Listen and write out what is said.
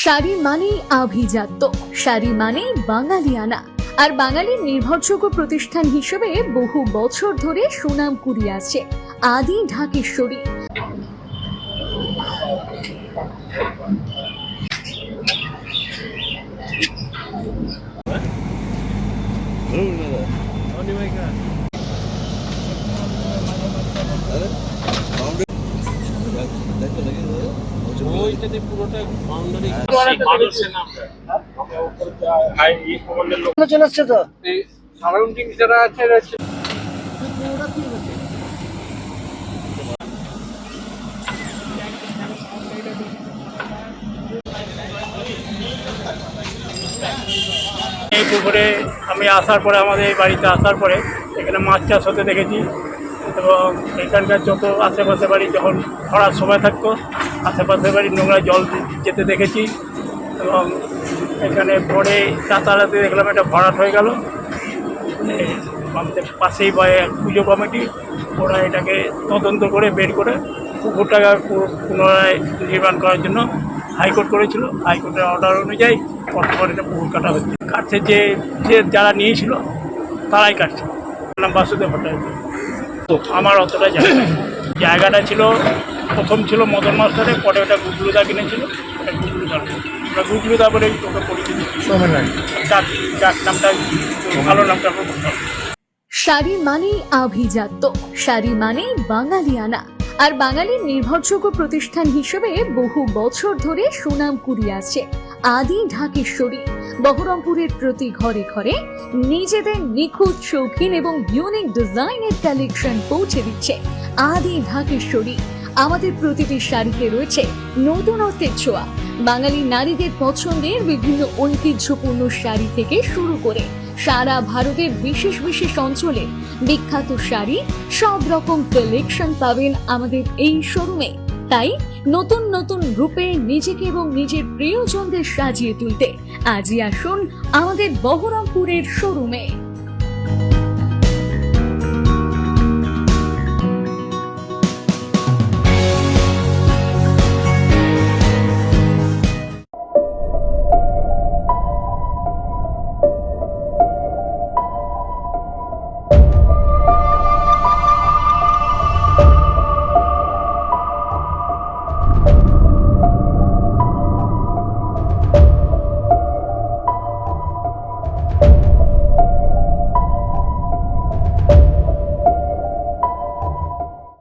শাড়ি মানেই আভিজাত্য, শাড়ি মানেই বাঙালিয়ানা, আর বাঙালির নির্ভরযোগ্য প্রতিষ্ঠান হিসেবে বহু বছর ধরে সুনাম কুড়িয়ে আসছে আদি ঢাকেশ্বরী। চলে আসছে তো সারাউন্ডিং যারা আছে এই পুকুরে আমি আসার পরে, আমাদের এই বাড়িতে আসার পরে এখানে মাছ চাষ হতে দেখেছি এবং এখানকার যত আশেপাশে বাড়ি যখন খরার সময় থাকতো আশেপাশে বাড়ির নোংরা জল যেতে দেখেছি এবং এখানে পরে রাতারাতি দেখলাম এটা ভরাট হয়ে গেল। আমাদের পাশেই পুজো কমিটি ওরা এটাকে তদন্ত করে বের করে পুকুরটাকে পুনরায় নির্মাণ করার জন্য হাইকোর্ট করেছিল। হাইকোর্টের অর্ডার অনুযায়ী বর্তমানে এটা পুকুর কাটা হচ্ছে। কাটছে যে যারা নিয়েছিল তারাই কাটছে। নাম বাসুদেব ভট্টাচার্য। তো আমার অতটা জায়গাটা ছিল, প্রথম ছিল মদন মাস্টারে, পরে ওটা গুগলুদা কিনেছিল। এটা গুগলুদা বলে ওকে পরিচিতি, যার নামটা ভালো নামটা আমরা বলতাম। শাড়ি মানেই আভিজাত্য, শাড়ি মানেই বাঙালিয়ানা, আর বাঙালির নির্ভরযোগ্য প্রতিষ্ঠান হিসেবে বহু বছর ধরে সুনাম কুড়িয়ে আসছে আদি ঢাকেশ্বরী। বহরমপুরের প্রতি ঘরে ঘরে নিজেদের নিখুঁত, শৌখিন এবং ইউনিক ডিজাইনের কালেকশন পৌঁছে দিচ্ছে আদি ঢাকেশ্বরী। আমাদের প্রতিটি শাড়িতে রয়েছে নতুনত্বের ছোঁয়া। বাঙালি নারীদের পছন্দের বিভিন্ন ঐতিহ্যপূর্ণ শাড়ি থেকে শুরু করে সারা ভারতের বিশেষ বিশেষ অঞ্চলে বিখ্যাত শাড়ি, সব রকম কালেকশন পাবেন আমাদের এই শোরুমে। তাই নতুন নতুন রূপে নিজেকে এবং নিজের প্রিয়জনদের সাজিয়ে তুলতে আজই আসুন আমাদের বহরমপুরের শোরুমে।